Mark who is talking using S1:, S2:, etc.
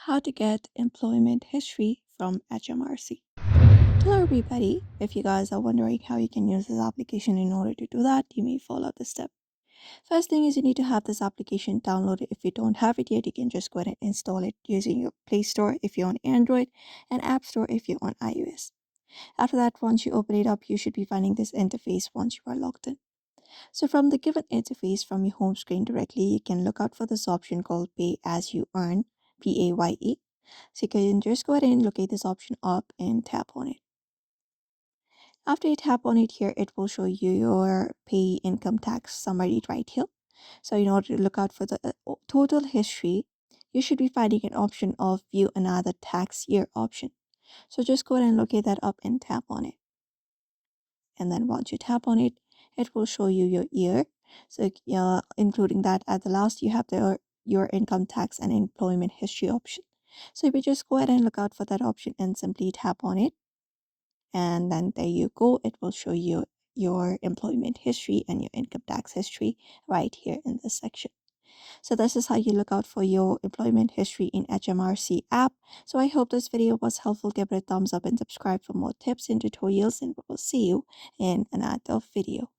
S1: How to get employment history from HMRC. Hello everybody. If you guys are wondering how you can use this application in order to do that, you may follow this step. First thing is you need to have this application downloaded. If you don't have it yet, you can just go ahead and install it using your Play Store if you're on Android and App Store if you're on iOS. After that, once you open it up, you should be finding this interface once you are logged in. So from the given interface from your home screen directly, you can look out for this option called Pay As You Earn, PAYE. So you can just go ahead and locate this option up and tap on it. After you tap on it here, it will show you your pay income tax summary right here. So in order to look out for the total history, you should be finding an option of view another tax year option. So just go ahead and locate that up and tap on it. And then once you tap on it, it will show you your year. So including that at the last, you have your income tax and employment history option. So you just go ahead and look out for that option and simply tap on it. And then there you go. It will show you your employment history and your income tax history right here in this section. So this is how you look out for your employment history in HMRC app. So I hope this video was helpful. Give it a thumbs up and subscribe for more tips and tutorials, and we will see you in another video.